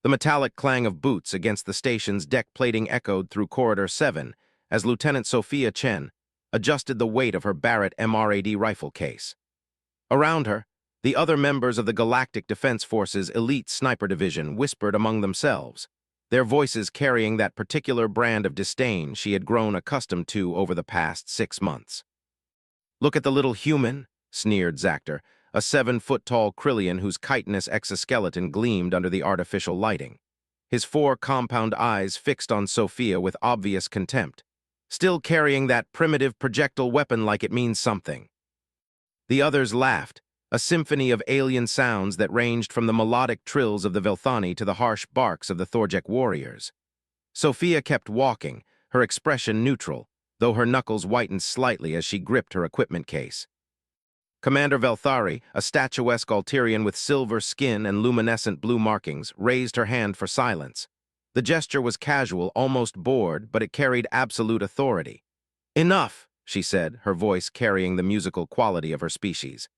The metallic clang of boots against the station's deck plating echoed through Corridor 7 as Lieutenant Sophia Chen adjusted the weight of her Barrett MRAD rifle case. Around her, the other members of the Galactic Defense Force's elite sniper division whispered among themselves, their voices carrying that particular brand of disdain she had grown accustomed to over the past 6 months. "Look at the little human," sneered Zactor, a 7-foot-tall Krillian whose chitinous exoskeleton gleamed under the artificial lighting, his 4 compound eyes fixed on Sophia with obvious contempt, still carrying that primitive projectile weapon like it means something. The others laughed, a symphony of alien sounds that ranged from the melodic trills of the Velthani to the harsh barks of the Thorjek warriors. Sophia kept walking, her expression neutral, though her knuckles whitened slightly as she gripped her equipment case. Commander Velthari, a statuesque Alterian with silver skin and luminescent blue markings, raised her hand for silence. The gesture was casual, almost bored, but it carried absolute authority. "Enough," she said, her voice carrying the musical quality of her species.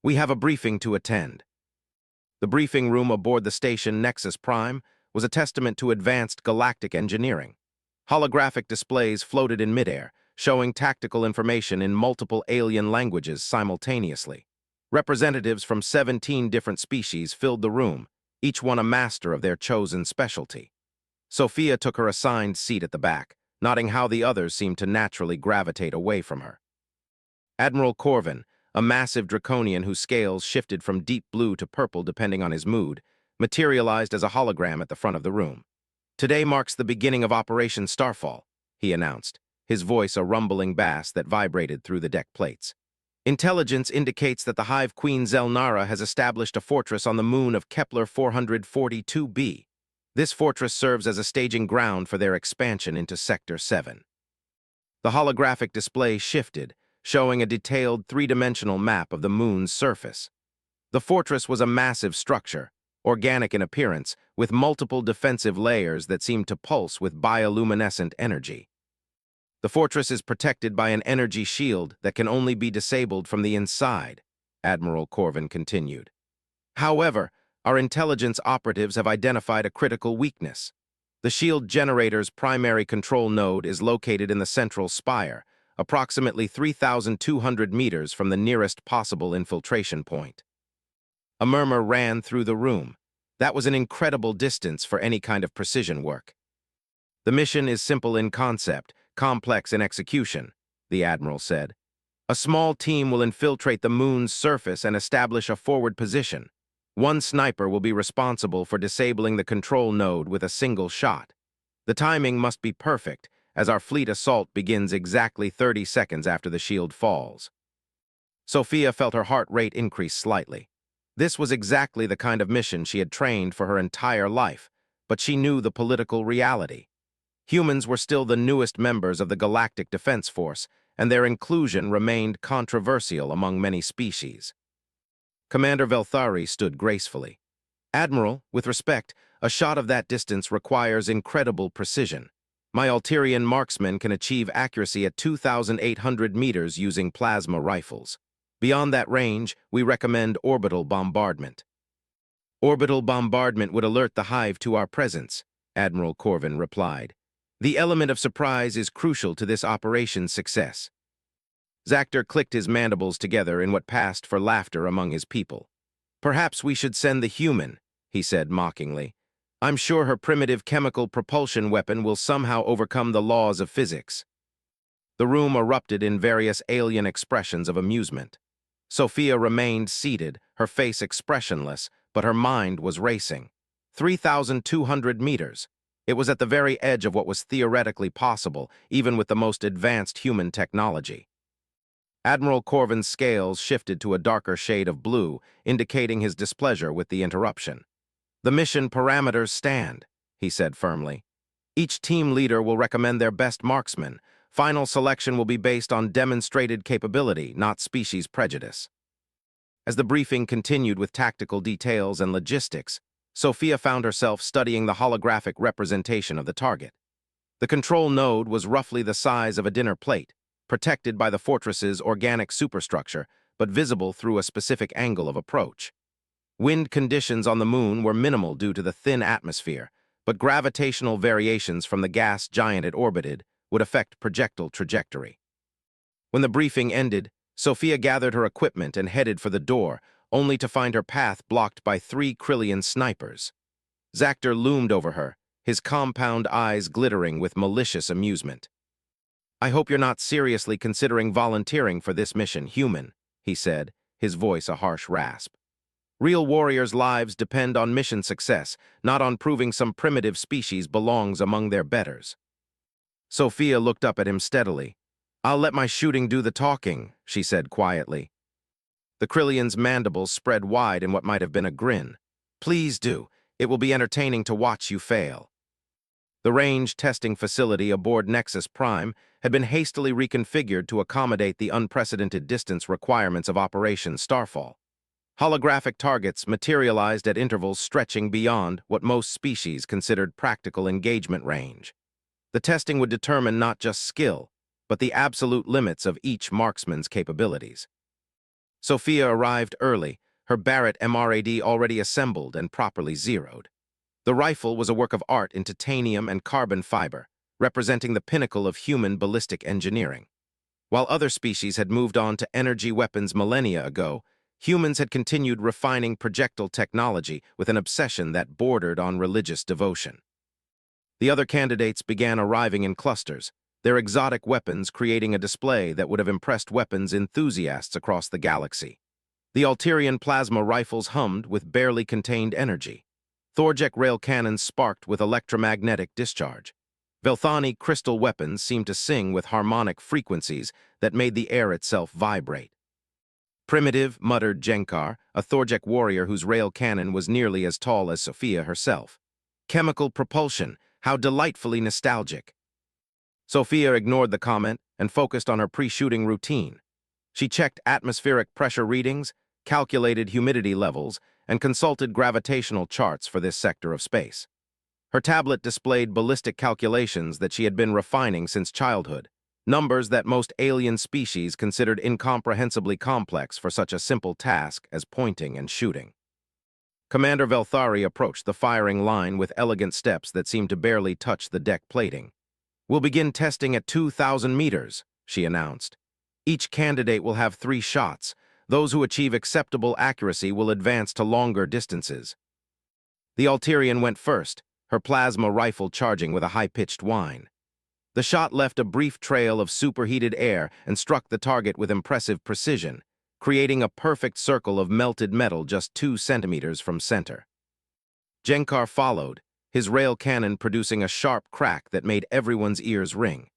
"We have a briefing to attend." The briefing room aboard the station Nexus Prime was a testament to advanced galactic engineering. Holographic displays floated in midair, showing tactical information in multiple alien languages simultaneously. Representatives from 17 different species filled the room, each one a master of their chosen specialty. Sophia took her assigned seat at the back, noting how the others seemed to naturally gravitate away from her. Admiral Corvin, a massive draconian whose scales shifted from deep blue to purple depending on his mood, materialized as a hologram at the front of the room. "Today marks the beginning of Operation Starfall," he announced, his voice a rumbling bass that vibrated through the deck plates. "Intelligence indicates that the Hive Queen Zelnara has established a fortress on the moon of Kepler 442b. This fortress serves as a staging ground for their expansion into Sector 7. The holographic display shifted, showing a detailed 3-dimensional map of the moon's surface. The fortress was a massive structure, organic in appearance, with multiple defensive layers that seemed to pulse with bioluminescent energy. "The fortress is protected by an energy shield that can only be disabled from the inside," Admiral Corvin continued. "However, our intelligence operatives have identified a critical weakness. The shield generator's primary control node is located in the central spire, approximately 3,200 meters from the nearest possible infiltration point." A murmur ran through the room. That was an incredible distance for any kind of precision work. "The mission is simple in concept, complex in execution," the Admiral said. "A small team will infiltrate the moon's surface and establish a forward position. One sniper will be responsible for disabling the control node with a single shot. The timing must be perfect, as our fleet assault begins exactly 30 seconds after the shield falls." Sophia felt her heart rate increase slightly. This was exactly the kind of mission she had trained for her entire life, but she knew the political reality. Humans were still the newest members of the Galactic Defense Force, and their inclusion remained controversial among many species. Commander Velthari stood gracefully. "Admiral, with respect, a shot of that distance requires incredible precision. My Alterian marksmen can achieve accuracy at 2,800 meters using plasma rifles. Beyond that range, we recommend orbital bombardment." "Orbital bombardment would alert the Hive to our presence," Admiral Corvin replied. "The element of surprise is crucial to this operation's success." Zactor clicked his mandibles together in what passed for laughter among his people. "Perhaps we should send the human," he said mockingly. "I'm sure her primitive chemical propulsion weapon will somehow overcome the laws of physics." The room erupted in various alien expressions of amusement. Sophia remained seated, her face expressionless, but her mind was racing. 3,200 meters. It was at the very edge of what was theoretically possible, even with the most advanced human technology. Admiral Corvin's scales shifted to a darker shade of blue, indicating his displeasure with the interruption. "The mission parameters stand," he said firmly. "Each team leader will recommend their best marksman. Final selection will be based on demonstrated capability, not species prejudice." As the briefing continued with tactical details and logistics, Sophia found herself studying the holographic representation of the target. The control node was roughly the size of a dinner plate, protected by the fortress's organic superstructure, but visible through a specific angle of approach. Wind conditions on the moon were minimal due to the thin atmosphere, but gravitational variations from the gas giant it orbited would affect projectile trajectory. When the briefing ended, Sophia gathered her equipment and headed for the door, only to find her path blocked by 3 Krillian snipers. Zactor loomed over her, his compound eyes glittering with malicious amusement. "I hope you're not seriously considering volunteering for this mission, human," he said, his voice a harsh rasp. "Real warriors' lives depend on mission success, not on proving some primitive species belongs among their betters." Sophia looked up at him steadily. "I'll let my shooting do the talking," she said quietly. The Krillian's mandibles spread wide in what might have been a grin. "Please do. It will be entertaining to watch you fail." The range testing facility aboard Nexus Prime had been hastily reconfigured to accommodate the unprecedented distance requirements of Operation Starfall. Holographic targets materialized at intervals stretching beyond what most species considered practical engagement range. The testing would determine not just skill, but the absolute limits of each marksman's capabilities. Sophia arrived early, her Barrett MRAD already assembled and properly zeroed. The rifle was a work of art in titanium and carbon fiber, representing the pinnacle of human ballistic engineering. While other species had moved on to energy weapons millennia ago, humans had continued refining projectile technology with an obsession that bordered on religious devotion. The other candidates began arriving in clusters, their exotic weapons creating a display that would have impressed weapons enthusiasts across the galaxy. The Alterian plasma rifles hummed with barely contained energy. Thorjek rail cannons sparked with electromagnetic discharge. Velthani crystal weapons seemed to sing with harmonic frequencies that made the air itself vibrate. "Primitive," muttered Jenkar, a Thorjek warrior whose rail cannon was nearly as tall as Sophia herself. "Chemical propulsion, how delightfully nostalgic." Sophia ignored the comment and focused on her pre-shooting routine. She checked atmospheric pressure readings, calculated humidity levels, and consulted gravitational charts for this sector of space. Her tablet displayed ballistic calculations that she had been refining since childhood, numbers that most alien species considered incomprehensibly complex for such a simple task as pointing and shooting. Commander Velthari approached the firing line with elegant steps that seemed to barely touch the deck plating. "We'll begin testing at 2,000 meters, she announced. "Each candidate will have 3 shots. Those who achieve acceptable accuracy will advance to longer distances." The Alterian went first, her plasma rifle charging with a high-pitched whine. The shot left a brief trail of superheated air and struck the target with impressive precision, creating a perfect circle of melted metal just 2 centimeters from center. Jenkar followed, his rail cannon producing a sharp crack that made everyone's ears ring.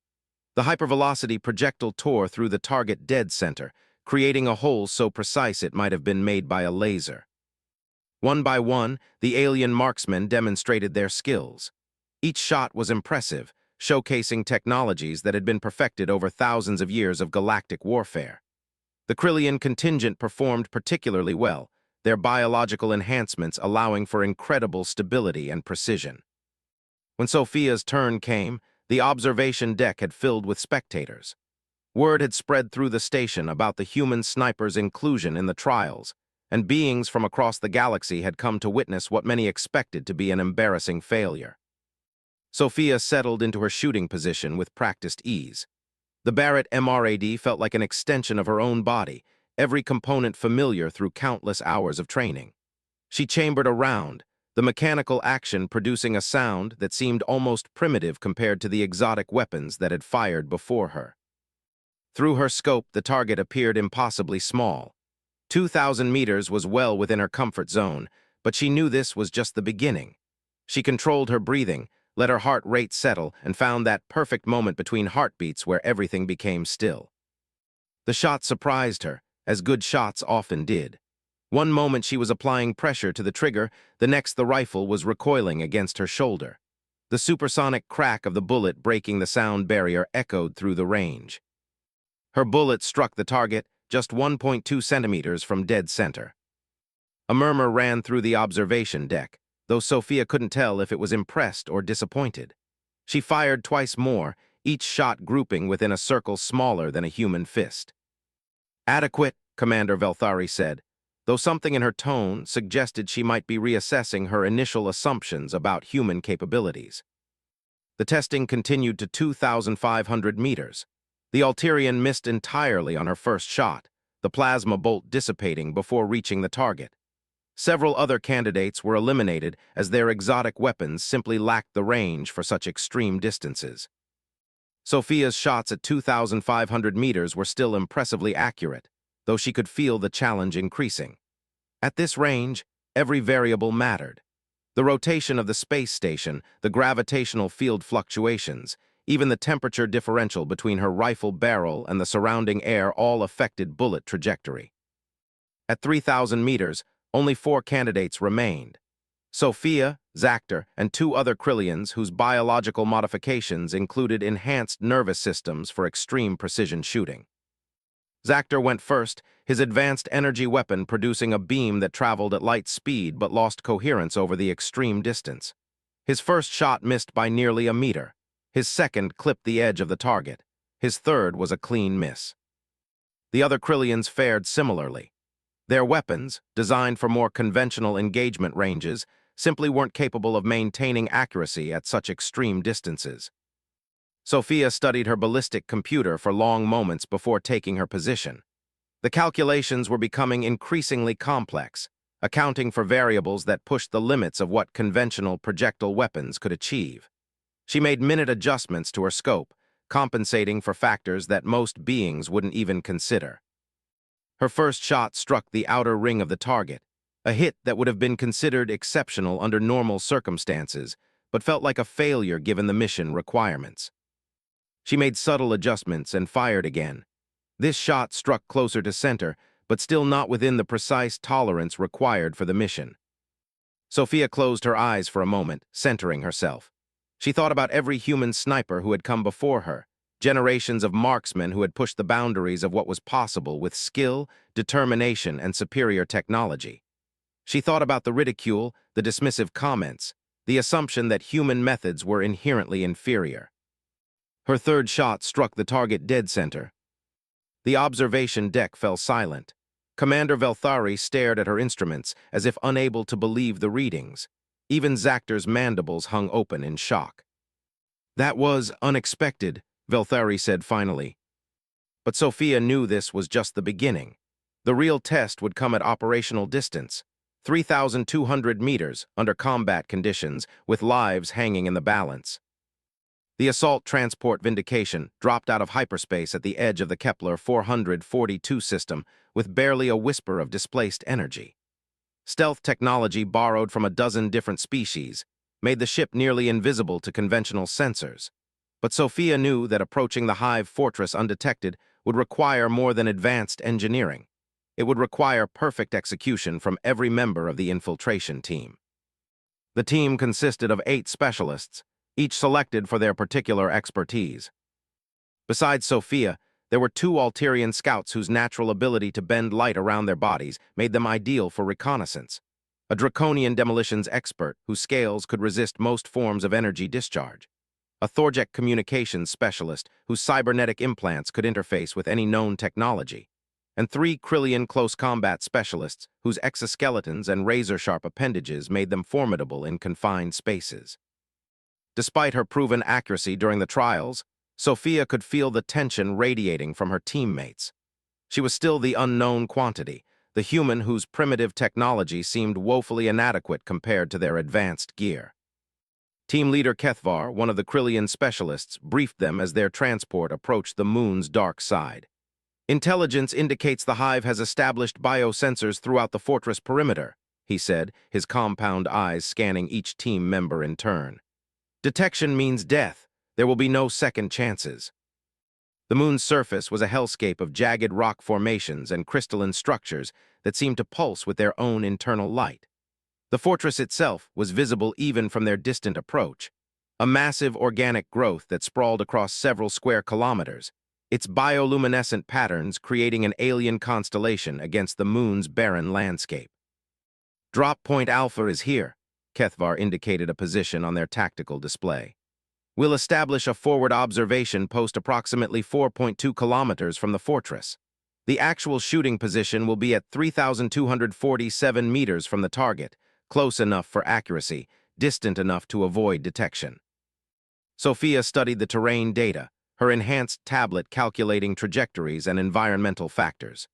The hypervelocity projectile tore through the target dead center, creating a hole so precise it might have been made by a laser. One by one, the alien marksmen demonstrated their skills. Each shot was impressive, showcasing technologies that had been perfected over thousands of years of galactic warfare. The Krillian contingent performed particularly well, their biological enhancements allowing for incredible stability and precision. When Sophia's turn came, the observation deck had filled with spectators. Word had spread through the station about the human sniper's inclusion in the trials, and beings from across the galaxy had come to witness what many expected to be an embarrassing failure. Sophia settled into her shooting position with practiced ease. The Barrett MRAD felt like an extension of her own body, every component familiar through countless hours of training. She chambered a round, the mechanical action producing a sound that seemed almost primitive compared to the exotic weapons that had fired before her. Through her scope, the target appeared impossibly small. 2,000 meters was well within her comfort zone, but she knew this was just the beginning. She controlled her breathing, let her heart rate settle, and found that perfect moment between heartbeats where everything became still. The shot surprised her, as good shots often did. One moment she was applying pressure to the trigger, the next the rifle was recoiling against her shoulder. The supersonic crack of the bullet breaking the sound barrier echoed through the range. Her bullet struck the target just 1.2 centimeters from dead center. A murmur ran through the observation deck, though Sophia couldn't tell if it was impressed or disappointed. She fired twice more, each shot grouping within a circle smaller than a human fist. "Adequate," Commander Velthari said. though something in her tone suggested she might be reassessing her initial assumptions about human capabilities. The testing continued to 2,500 meters. The Alterian missed entirely on her first shot, the plasma bolt dissipating before reaching the target. Several other candidates were eliminated as their exotic weapons simply lacked the range for such extreme distances. Sophia's shots at 2,500 meters were still impressively accurate, though she could feel the challenge increasing. At this range, every variable mattered. The rotation of the space station, the gravitational field fluctuations, even the temperature differential between her rifle barrel and the surrounding air all affected bullet trajectory. At 3,000 meters, only 4 candidates remained: Sophia, Zactor, and 2 other Krillians whose biological modifications included enhanced nervous systems for extreme precision shooting. Zactor went first, his advanced energy weapon producing a beam that traveled at light speed but lost coherence over the extreme distance. His first shot missed by nearly a meter. His second clipped the edge of the target. His third was a clean miss. The other Krillians fared similarly. Their weapons, designed for more conventional engagement ranges, simply weren't capable of maintaining accuracy at such extreme distances. Sophia studied her ballistic computer for long moments before taking her position. The calculations were becoming increasingly complex, accounting for variables that pushed the limits of what conventional projectile weapons could achieve. She made minute adjustments to her scope, compensating for factors that most beings wouldn't even consider. Her first shot struck the outer ring of the target, a hit that would have been considered exceptional under normal circumstances, but felt like a failure given the mission requirements. She made subtle adjustments and fired again. This shot struck closer to center, but still not within the precise tolerance required for the mission. Sophia closed her eyes for a moment, centering herself. She thought about every human sniper who had come before her, generations of marksmen who had pushed the boundaries of what was possible with skill, determination, and superior technology. She thought about the ridicule, the dismissive comments, the assumption that human methods were inherently inferior. Her third shot struck the target dead center. The observation deck fell silent. Commander Velthari stared at her instruments as if unable to believe the readings. Even Zactor's mandibles hung open in shock. "That was unexpected," Velthari said finally. But Sophia knew this was just the beginning. The real test would come at operational distance, 3,200 meters under combat conditions, with lives hanging in the balance. The assault transport Vindication dropped out of hyperspace at the edge of the Kepler 442 system with barely a whisper of displaced energy. Stealth technology borrowed from a dozen different species made the ship nearly invisible to conventional sensors. But Sophia knew that approaching the Hive fortress undetected would require more than advanced engineering. It would require perfect execution from every member of the infiltration team. The team consisted of 8 specialists, each selected for their particular expertise. Besides Sophia, there were 2 Alterian scouts whose natural ability to bend light around their bodies made them ideal for reconnaissance, a draconian demolitions expert whose scales could resist most forms of energy discharge, a Thorjek communications specialist whose cybernetic implants could interface with any known technology, and 3 Krillian close combat specialists whose exoskeletons and razor-sharp appendages made them formidable in confined spaces. Despite her proven accuracy during the trials, Sophia could feel the tension radiating from her teammates. She was still the unknown quantity, the human whose primitive technology seemed woefully inadequate compared to their advanced gear. Team leader Kethvar, one of the Krillian specialists, briefed them as their transport approached the moon's dark side. "Intelligence indicates the Hive has established biosensors throughout the fortress perimeter," he said, his compound eyes scanning each team member in turn. "Detection means death. There will be no second chances." The moon's surface was a hellscape of jagged rock formations and crystalline structures that seemed to pulse with their own internal light. The fortress itself was visible even from their distant approach, a massive organic growth that sprawled across several square kilometers, its bioluminescent patterns creating an alien constellation against the moon's barren landscape. "Drop point Alpha is here," Kethvar indicated a position on their tactical display. "We'll establish a forward observation post approximately 4.2 kilometers from the fortress." The actual shooting position will be at 3,247 meters from the target, close enough for accuracy, distant enough to avoid detection. Sophia studied the terrain data, her enhanced tablet calculating trajectories and environmental factors.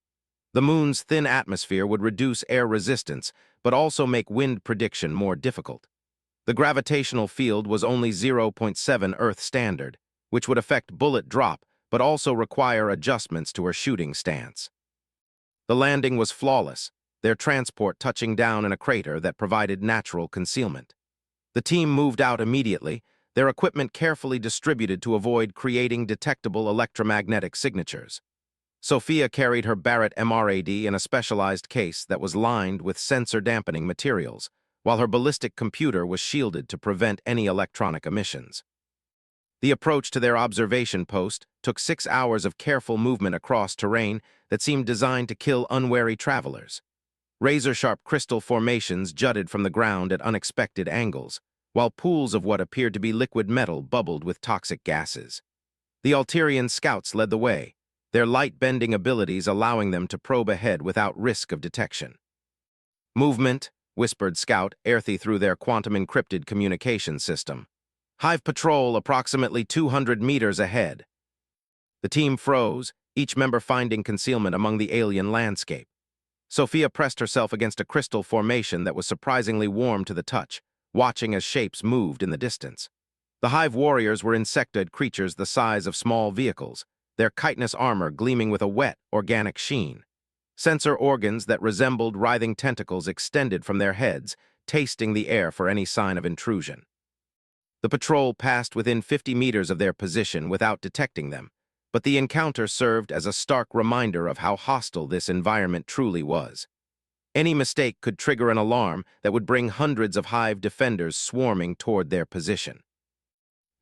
The moon's thin atmosphere would reduce air resistance, but also make wind prediction more difficult. The gravitational field was only 0.7 Earth standard, which would affect bullet drop, but also require adjustments to her shooting stance. The landing was flawless, their transport touching down in a crater that provided natural concealment. The team moved out immediately, their equipment carefully distributed to avoid creating detectable electromagnetic signatures. Sophia carried her Barrett MRAD in a specialized case that was lined with sensor-dampening materials, while her ballistic computer was shielded to prevent any electronic emissions. The approach to their observation post took 6 hours of careful movement across terrain that seemed designed to kill unwary travelers. Razor-sharp crystal formations jutted from the ground at unexpected angles, while pools of what appeared to be liquid metal bubbled with toxic gases. The Alterian scouts led the way, their light-bending abilities allowing them to probe ahead without risk of detection. "Movement," whispered Scout Aerthy through their quantum-encrypted communication system. "Hive patrol approximately 200 meters ahead." The team froze, each member finding concealment among the alien landscape. Sophia pressed herself against a crystal formation that was surprisingly warm to the touch, watching as shapes moved in the distance. The Hive warriors were insectoid creatures the size of small vehicles, their chitinous armor gleaming with a wet, organic sheen. Sensor organs that resembled writhing tentacles extended from their heads, tasting the air for any sign of intrusion. The patrol passed within 50 meters of their position without detecting them, but the encounter served as a stark reminder of how hostile this environment truly was. Any mistake could trigger an alarm that would bring hundreds of Hive defenders swarming toward their position.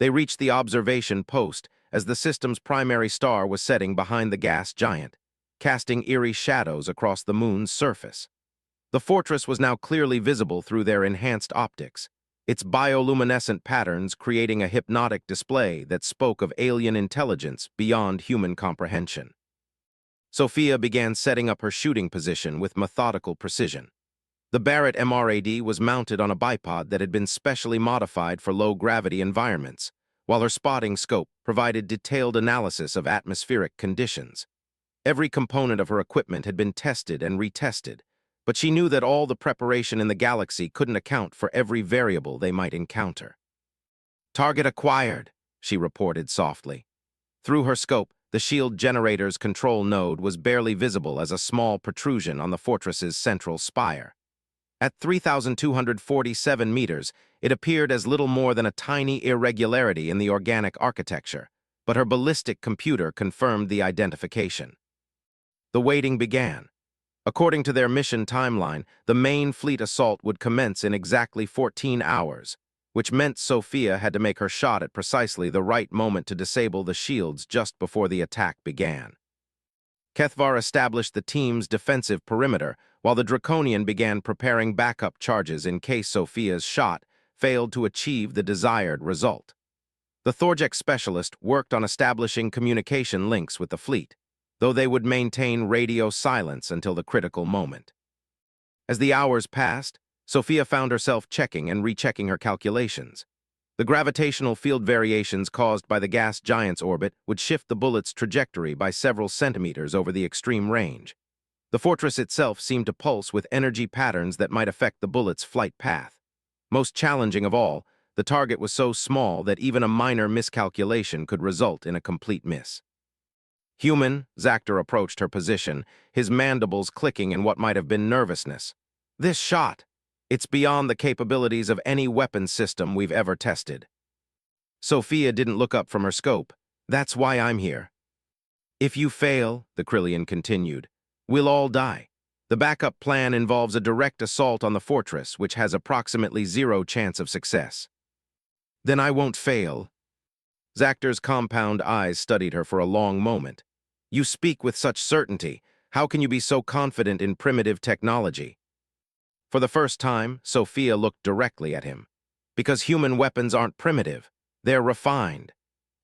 They reached the observation post as the system's primary star was setting behind the gas giant, casting eerie shadows across the moon's surface. The fortress was now clearly visible through their enhanced optics, its bioluminescent patterns creating a hypnotic display that spoke of alien intelligence beyond human comprehension. Sophia began setting up her shooting position with methodical precision. The Barrett MRAD was mounted on a bipod that had been specially modified for low-gravity environments, while her spotting scope provided detailed analysis of atmospheric conditions. Every component of her equipment had been tested and retested, but she knew that all the preparation in the galaxy couldn't account for every variable they might encounter. "Target acquired," she reported softly. Through her scope, the shield generator's control node was barely visible as a small protrusion on the fortress's central spire. At 3,247 meters, it appeared as little more than a tiny irregularity in the organic architecture, but her ballistic computer confirmed the identification. The waiting began. According to their mission timeline, the main fleet assault would commence in exactly 14 hours, which meant Sophia had to make her shot at precisely the right moment to disable the shields just before the attack began. Kethvar established the team's defensive perimeter, while the Draconian began preparing backup charges in case Sophia's shot failed to achieve the desired result. The Thorjek specialist worked on establishing communication links with the fleet, though they would maintain radio silence until the critical moment. As the hours passed, Sophia found herself checking and rechecking her calculations. The gravitational field variations caused by the gas giant's orbit would shift the bullet's trajectory by several centimeters over the extreme range. The fortress itself seemed to pulse with energy patterns that might affect the bullet's flight path. Most challenging of all, the target was so small that even a minor miscalculation could result in a complete miss. "Human," Zactor approached her position, his mandibles clicking in what might have been nervousness. "This shot, it's beyond the capabilities of any weapon system we've ever tested." Sophia didn't look up from her scope. "That's why I'm here." "If you fail," the Krillian continued, "we'll all die. The backup plan involves a direct assault on the fortress, which has approximately 0 chance of success." "Then I won't fail." Zactor's compound eyes studied her for a long moment. "You speak with such certainty. How can you be so confident in primitive technology?" For the first time, Sophia looked directly at him. "Because human weapons aren't primitive. They're refined.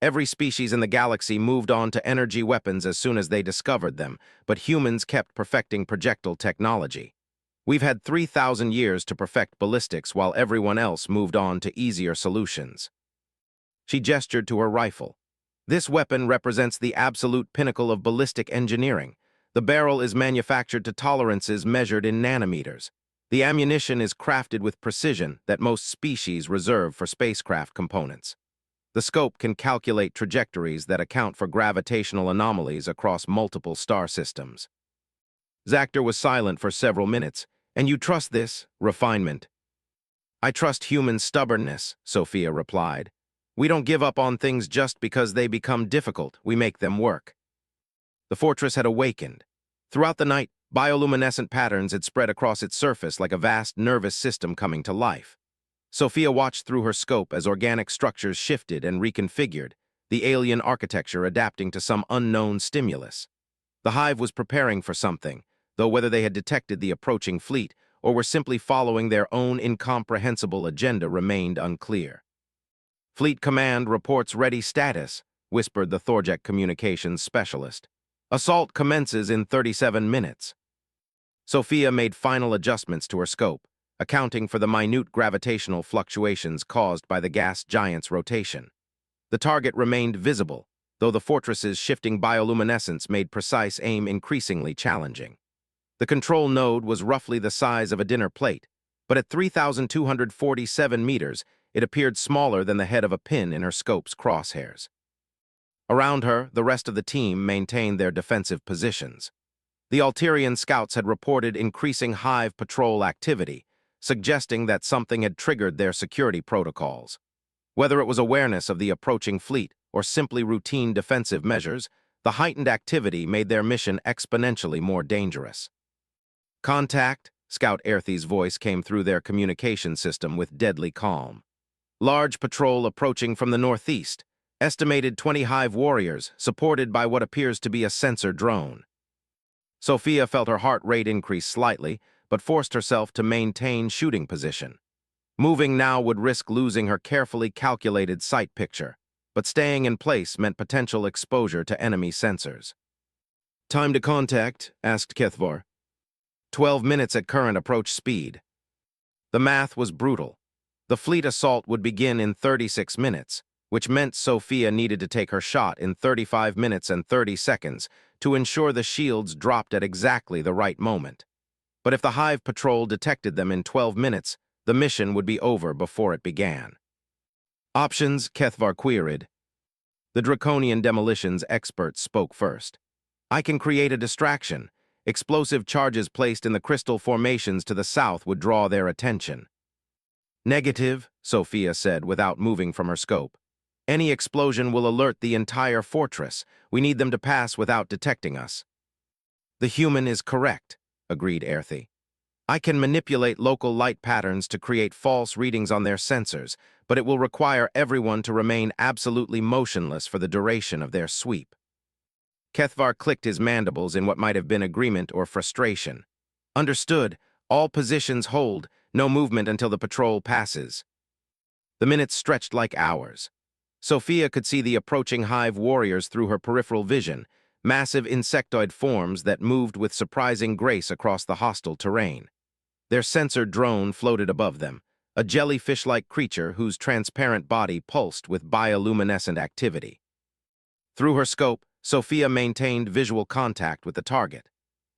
Every species in the galaxy moved on to energy weapons as soon as they discovered them, but humans kept perfecting projectile technology. We've had 3,000 years to perfect ballistics while everyone else moved on to easier solutions. She gestured to her rifle. This weapon represents the absolute pinnacle of ballistic engineering. The barrel is manufactured to tolerances measured in nanometers. The ammunition is crafted with precision that most species reserve for spacecraft components. The scope can calculate trajectories that account for gravitational anomalies across multiple star systems. Zactor was silent for several minutes. "And you trust this refinement?" "I trust human stubbornness," Sophia replied. "We don't give up on things just because they become difficult. We make them work." The fortress had awakened. Throughout the night, bioluminescent patterns had spread across its surface like a vast nervous system coming to life. Sophia watched through her scope as organic structures shifted and reconfigured, the alien architecture adapting to some unknown stimulus. The hive was preparing for something, though whether they had detected the approaching fleet or were simply following their own incomprehensible agenda remained unclear. "Fleet Command reports ready status," whispered the Thorjek communications specialist. "Assault commences in 37 minutes. Sophia made final adjustments to her scope, accounting for the minute gravitational fluctuations caused by the gas giant's rotation. The target remained visible, though the fortress's shifting bioluminescence made precise aim increasingly challenging. The control node was roughly the size of a dinner plate, but at 3,247 meters, it appeared smaller than the head of a pin in her scope's crosshairs. Around her, the rest of the team maintained their defensive positions. The Alterian scouts had reported increasing hive patrol activity, suggesting that something had triggered their security protocols. Whether it was awareness of the approaching fleet or simply routine defensive measures, the heightened activity made their mission exponentially more dangerous. "Contact," Scout Erthy's voice came through their communication system with deadly calm. "Large patrol approaching from the northeast. Estimated 20 hive warriors, supported by what appears to be a sensor drone." Sophia felt her heart rate increase slightly, but forced herself to maintain shooting position. Moving now would risk losing her carefully calculated sight picture, but staying in place meant potential exposure to enemy sensors. "Time to contact?" asked Kithvar. 12 minutes at current approach speed." The math was brutal. The fleet assault would begin in 36 minutes, which meant Sophia needed to take her shot in 35 minutes and 30 seconds to ensure the shields dropped at exactly the right moment. But if the hive patrol detected them in 12 minutes, the mission would be over before it began. "Options," Kethvar queried. The Draconian demolitions expert spoke first. "I can create a distraction. Explosive charges placed in the crystal formations to the south would draw their attention." "Negative," Sophia said without moving from her scope. "Any explosion will alert the entire fortress. We need them to pass without detecting us." "The human is correct," agreed Erthy. "I can manipulate local light patterns to create false readings on their sensors, but it will require everyone to remain absolutely motionless for the duration of their sweep." Kethvar clicked his mandibles in what might have been agreement or frustration. "Understood. All positions hold. No movement until the patrol passes." The minutes stretched like hours. Sophia could see the approaching hive warriors through her peripheral vision, massive insectoid forms that moved with surprising grace across the hostile terrain. Their sensor drone floated above them, a jellyfish-like creature whose transparent body pulsed with bioluminescent activity. Through her scope, Sophia maintained visual contact with the target.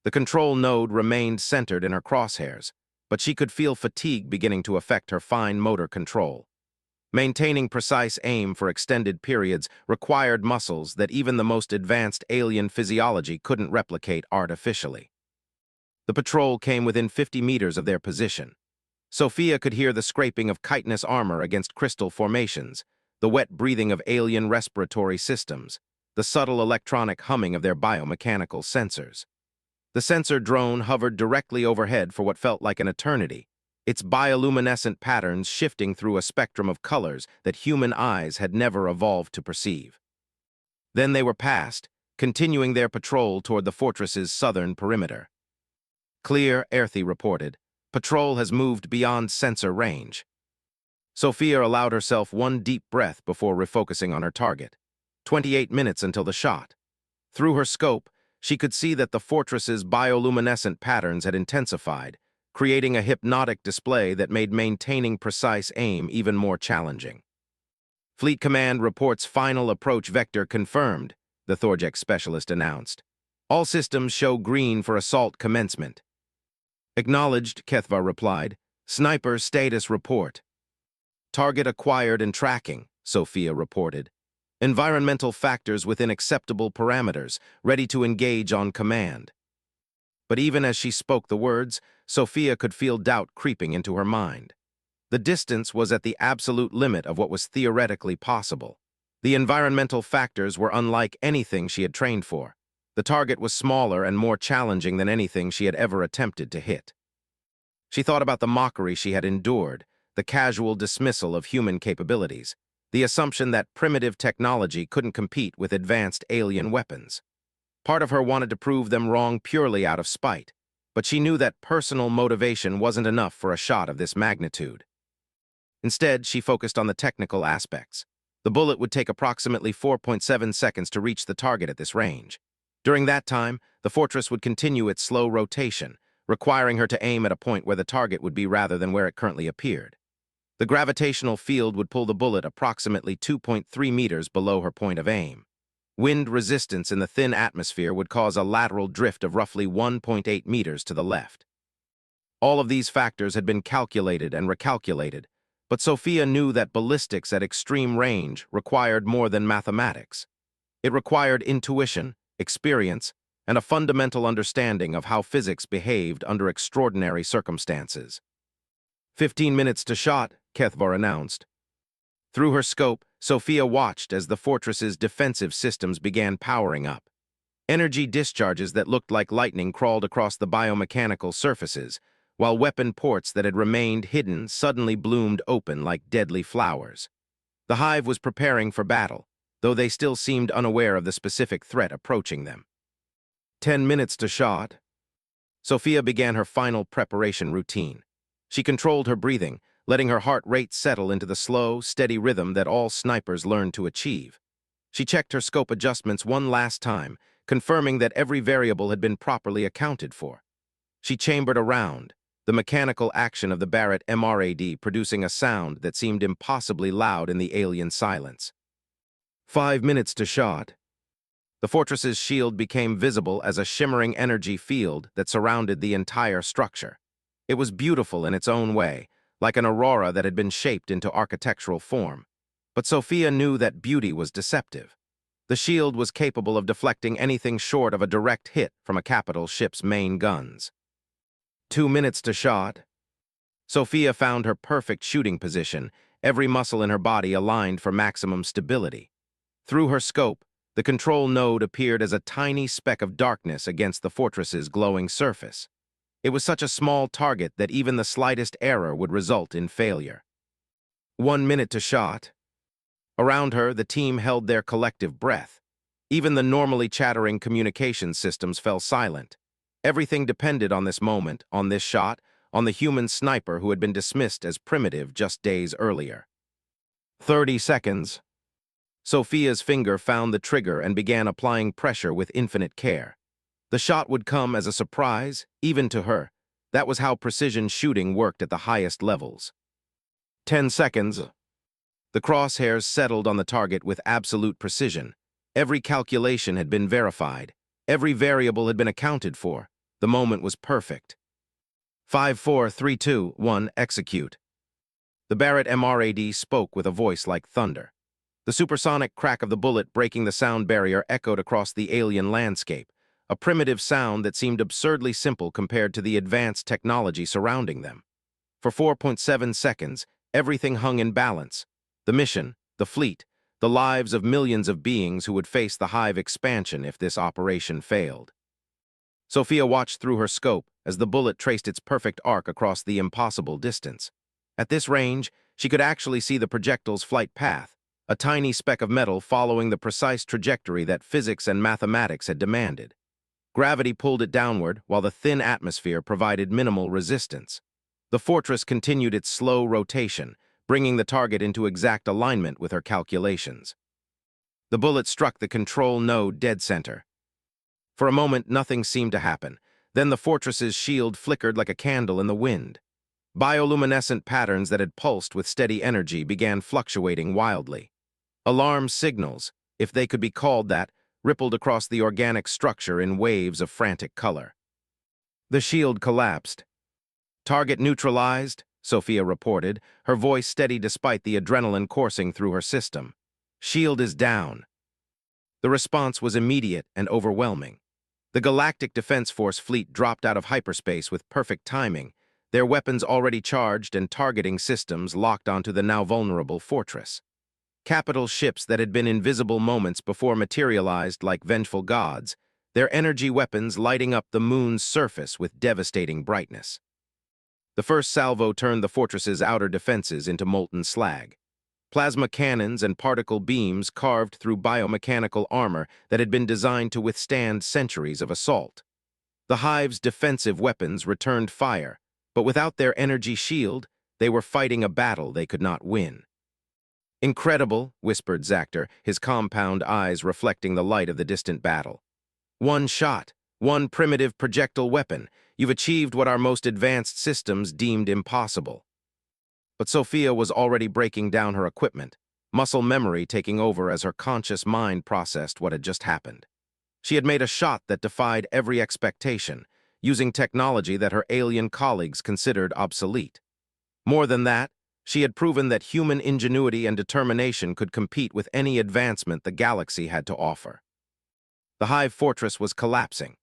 The control node remained centered in her crosshairs, but she could feel fatigue beginning to affect her fine motor control. Maintaining precise aim for extended periods required muscles that even the most advanced alien physiology couldn't replicate artificially. The patrol came within 50 meters of their position. Sophia could hear the scraping of chitinous armor against crystal formations, the wet breathing of alien respiratory systems, the subtle electronic humming of their biomechanical sensors. The sensor drone hovered directly overhead for what felt like an eternity, its bioluminescent patterns shifting through a spectrum of colors that human eyes had never evolved to perceive. Then they were past, continuing their patrol toward the fortress's southern perimeter. "Clear," Erthy reported. "Patrol has moved beyond sensor range." Sophia allowed herself one deep breath before refocusing on her target. 28 minutes until the shot. Through her scope, she could see that the fortress's bioluminescent patterns had intensified, creating a hypnotic display that made maintaining precise aim even more challenging. Fleet Command reports final approach vector confirmed, the Thorjek specialist announced. All systems show green for assault commencement. Acknowledged, Kethva replied. Sniper status report. Target acquired and tracking, Sophia reported. Environmental factors within acceptable parameters, ready to engage on command. But even as she spoke the words, Sophia could feel doubt creeping into her mind. The distance was at the absolute limit of what was theoretically possible. The environmental factors were unlike anything she had trained for. The target was smaller and more challenging than anything she had ever attempted to hit. She thought about the mockery she had endured, the casual dismissal of human capabilities, the assumption that primitive technology couldn't compete with advanced alien weapons. Part of her wanted to prove them wrong purely out of spite, but she knew that personal motivation wasn't enough for a shot of this magnitude. Instead, she focused on the technical aspects. The bullet would take approximately 4.7 seconds to reach the target at this range. During that time, the fortress would continue its slow rotation, requiring her to aim at a point where the target would be rather than where it currently appeared. The gravitational field would pull the bullet approximately 2.3 meters below her point of aim. Wind resistance in the thin atmosphere would cause a lateral drift of roughly 1.8 meters to the left. All of these factors had been calculated and recalculated, but Sophia knew that ballistics at extreme range required more than mathematics. It required intuition, experience, and a fundamental understanding of how physics behaved under extraordinary circumstances. 15 minutes to shot, Kethvar announced. Through her scope, Sophia watched as the fortress's defensive systems began powering up. Energy discharges that looked like lightning crawled across the biomechanical surfaces, while weapon ports that had remained hidden suddenly bloomed open like deadly flowers. The hive was preparing for battle, though they still seemed unaware of the specific threat approaching them. 10 minutes to shot. Sophia began her final preparation routine. She controlled her breathing, letting her heart rate settle into the slow, steady rhythm that all snipers learn to achieve. She checked her scope adjustments one last time, confirming that every variable had been properly accounted for. She chambered around, the mechanical action of the Barrett MRAD producing a sound that seemed impossibly loud in the alien silence. 5 minutes to shot. The fortress's shield became visible as a shimmering energy field that surrounded the entire structure. It was beautiful in its own way, like an aurora that had been shaped into architectural form. But Sophia knew that beauty was deceptive. The shield was capable of deflecting anything short of a direct hit from a capital ship's main guns. 2 minutes to shot. Sophia found her perfect shooting position, every muscle in her body aligned for maximum stability. Through her scope, the control node appeared as a tiny speck of darkness against the fortress's glowing surface. It was such a small target that even the slightest error would result in failure. 1 minute to shot. Around her, the team held their collective breath. Even the normally chattering communication systems fell silent. Everything depended on this moment, on this shot, on the human sniper who had been dismissed as primitive just days earlier. 30 seconds. Sophia's finger found the trigger and began applying pressure with infinite care. The shot would come as a surprise, even to her. That was how precision shooting worked at the highest levels. 10 seconds. The crosshairs settled on the target with absolute precision. Every calculation had been verified. Every variable had been accounted for. The moment was perfect. 5, 4, 3, 2, 1, execute. The Barrett MRAD spoke with a voice like thunder. The supersonic crack of the bullet breaking the sound barrier echoed across the alien landscape, a primitive sound that seemed absurdly simple compared to the advanced technology surrounding them. For 4.7 seconds, everything hung in balance. The mission, the fleet, the lives of millions of beings who would face the hive expansion if this operation failed. Sophia watched through her scope as the bullet traced its perfect arc across the impossible distance. At this range, she could actually see the projectile's flight path, a tiny speck of metal following the precise trajectory that physics and mathematics had demanded. Gravity pulled it downward, while the thin atmosphere provided minimal resistance. The fortress continued its slow rotation, bringing the target into exact alignment with her calculations. The bullet struck the control node dead center. For a moment, nothing seemed to happen. Then the fortress's shield flickered like a candle in the wind. Bioluminescent patterns that had pulsed with steady energy began fluctuating wildly. Alarm signals, if they could be called that, rippled across the organic structure in waves of frantic color. The shield collapsed. "Target neutralized," Sophia reported, her voice steady despite the adrenaline coursing through her system. "Shield is down." The response was immediate and overwhelming. The Galactic Defense Force fleet dropped out of hyperspace with perfect timing, their weapons already charged and targeting systems locked onto the now vulnerable fortress. Capital ships that had been invisible moments before materialized like vengeful gods, their energy weapons lighting up the moon's surface with devastating brightness. The first salvo turned the fortress's outer defenses into molten slag. Plasma cannons and particle beams carved through biomechanical armor that had been designed to withstand centuries of assault. The Hive's defensive weapons returned fire, but without their energy shield, they were fighting a battle they could not win. "Incredible," whispered Zactor, his compound eyes reflecting the light of the distant battle. "One shot, one primitive projectile weapon. You've achieved what our most advanced systems deemed impossible." But Sophia was already breaking down her equipment, muscle memory taking over as her conscious mind processed what had just happened. She had made a shot that defied every expectation, using technology that her alien colleagues considered obsolete. More than that, she had proven that human ingenuity and determination could compete with any advancement the galaxy had to offer. The Hive fortress was collapsing.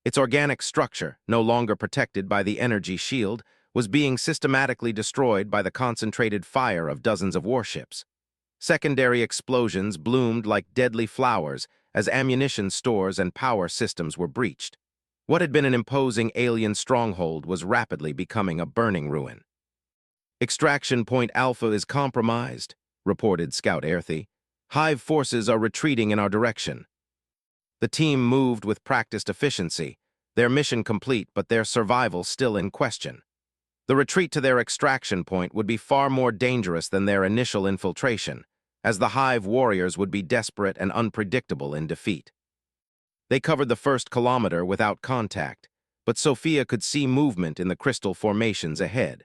Its organic structure, no longer protected by the energy shield, was being systematically destroyed by the concentrated fire of dozens of warships. Secondary explosions bloomed like deadly flowers as ammunition stores and power systems were breached. What had been an imposing alien stronghold was rapidly becoming a burning ruin. "Extraction Point Alpha is compromised," reported Scout Aerthy. "Hive forces are retreating in our direction." The team moved with practiced efficiency, their mission complete but their survival still in question. The retreat to their extraction point would be far more dangerous than their initial infiltration, as the Hive warriors would be desperate and unpredictable in defeat. They covered the first kilometer without contact, but Sophia could see movement in the crystal formations ahead.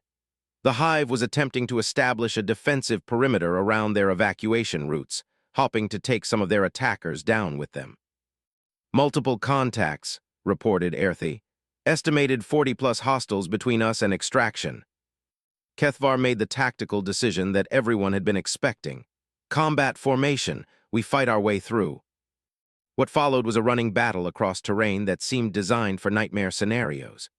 The Hive was attempting to establish a defensive perimeter around their evacuation routes, hoping to take some of their attackers down with them. "Multiple contacts," reported Aerthy. "Estimated 40+ hostiles between us and extraction." Kethvar made the tactical decision that everyone had been expecting. "Combat formation, we fight our way through." What followed was a running battle across terrain that seemed designed for nightmare scenarios.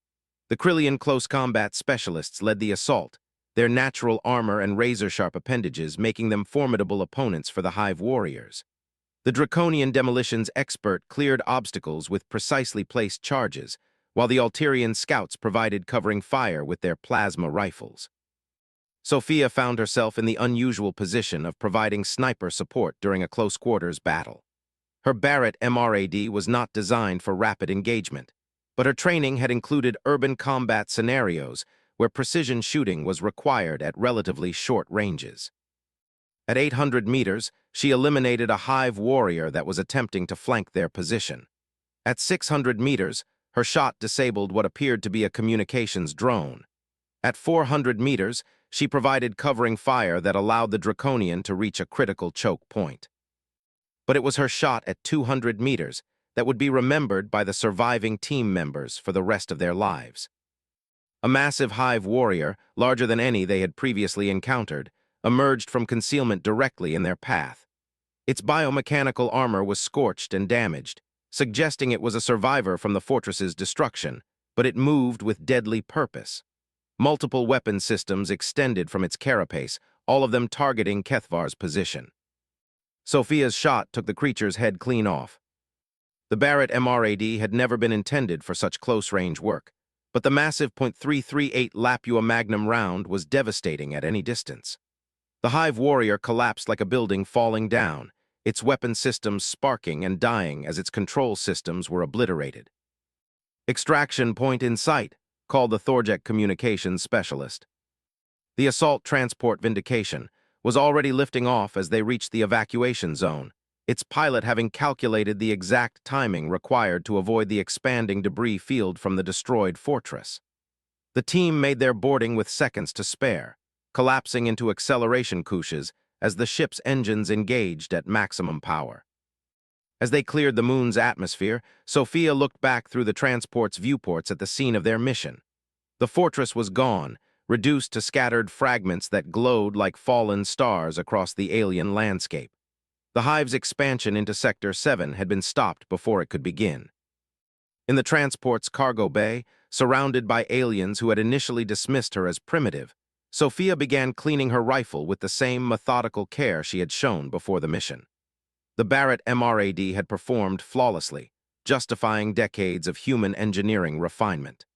The Krillian close combat specialists led the assault, their natural armor and razor-sharp appendages making them formidable opponents for the Hive warriors. The Draconian demolitions expert cleared obstacles with precisely placed charges, while the Alterian scouts provided covering fire with their plasma rifles. Sophia found herself in the unusual position of providing sniper support during a close-quarters battle. Her Barrett MRAD was not designed for rapid engagement, but her training had included urban combat scenarios where precision shooting was required at relatively short ranges. At 800 meters, she eliminated a Hive warrior that was attempting to flank their position. At 600 meters, her shot disabled what appeared to be a communications drone. At 400 meters, she provided covering fire that allowed the Draconian to reach a critical choke point. But it was her shot at 200 meters that would be remembered by the surviving team members for the rest of their lives. A massive Hive warrior, larger than any they had previously encountered, emerged from concealment directly in their path. Its biomechanical armor was scorched and damaged, suggesting it was a survivor from the fortress's destruction, but it moved with deadly purpose. Multiple weapon systems extended from its carapace, all of them targeting Kethvar's position. Sophia's shot took the creature's head clean off. The Barrett MRAD had never been intended for such close-range work, but the massive .338 Lapua Magnum round was devastating at any distance. The Hive warrior collapsed like a building falling down, its weapon systems sparking and dying as its control systems were obliterated. "Extraction point in sight," called the Thorjek communications specialist. The assault transport Vindication was already lifting off as they reached the evacuation zone, its pilot having calculated the exact timing required to avoid the expanding debris field from the destroyed fortress. The team made their boarding with seconds to spare, collapsing into acceleration couches as the ship's engines engaged at maximum power. As they cleared the moon's atmosphere, Sophia looked back through the transport's viewports at the scene of their mission. The fortress was gone, reduced to scattered fragments that glowed like fallen stars across the alien landscape. The hive's expansion into Sector 7 had been stopped before it could begin. In the transport's cargo bay, surrounded by aliens who had initially dismissed her as primitive, Sophia began cleaning her rifle with the same methodical care she had shown before the mission. The Barrett MRAD had performed flawlessly, justifying decades of human engineering refinement.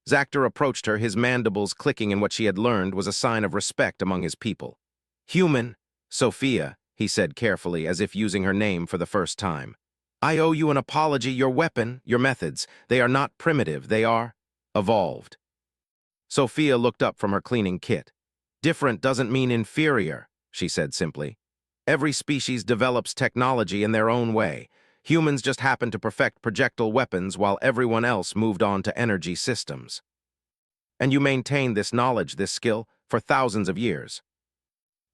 Zactor approached her, his mandibles clicking, and what she had learned was a sign of respect among his people. "Human, Sophia," he said carefully, as if using her name for the first time. "I owe you an apology. Your weapon, your methods, they are not primitive, they are evolved." Sophia looked up from her cleaning kit. "Different doesn't mean inferior," she said simply. "Every species develops technology in their own way. Humans just happened to perfect projectile weapons while everyone else moved on to energy systems. And you maintained this knowledge, this skill, for thousands of years."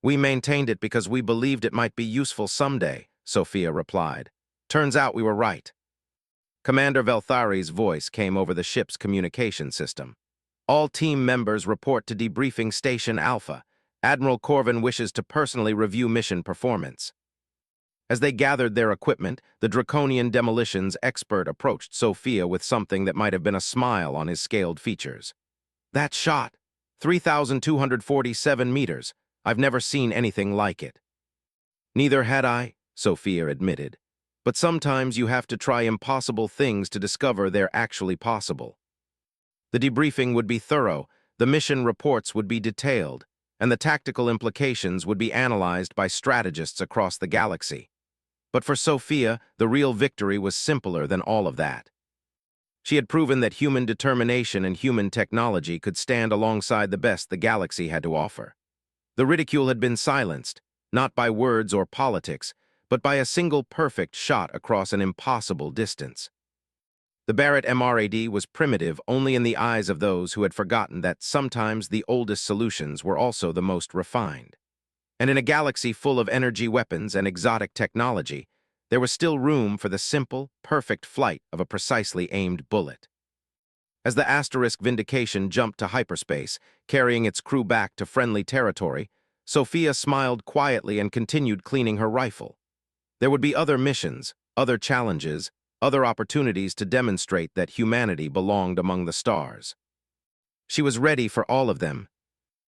"We maintained it because we believed it might be useful someday," Sophia replied. "Turns out we were right." Commander Velthari's voice came over the ship's communication system. "All team members report to Debriefing Station Alpha. Admiral Corvin wishes to personally review mission performance." As they gathered their equipment, the Draconian demolitions expert approached Sophia with something that might have been a smile on his scaled features. "That shot, 3,247 meters. I've never seen anything like it." "Neither had I," Sophia admitted. "But sometimes you have to try impossible things to discover they're actually possible." The debriefing would be thorough, the mission reports would be detailed, and the tactical implications would be analyzed by strategists across the galaxy. But for Sophia, the real victory was simpler than all of that. She had proven that human determination and human technology could stand alongside the best the galaxy had to offer. The ridicule had been silenced, not by words or politics, but by a single perfect shot across an impossible distance. The Barrett MRAD was primitive only in the eyes of those who had forgotten that sometimes the oldest solutions were also the most refined. And in a galaxy full of energy weapons and exotic technology, there was still room for the simple, perfect flight of a precisely aimed bullet. As the Asterisk Vindication jumped to hyperspace, carrying its crew back to friendly territory, Sophia smiled quietly and continued cleaning her rifle. There would be other missions, other challenges, other opportunities to demonstrate that humanity belonged among the stars. She was ready for all of them,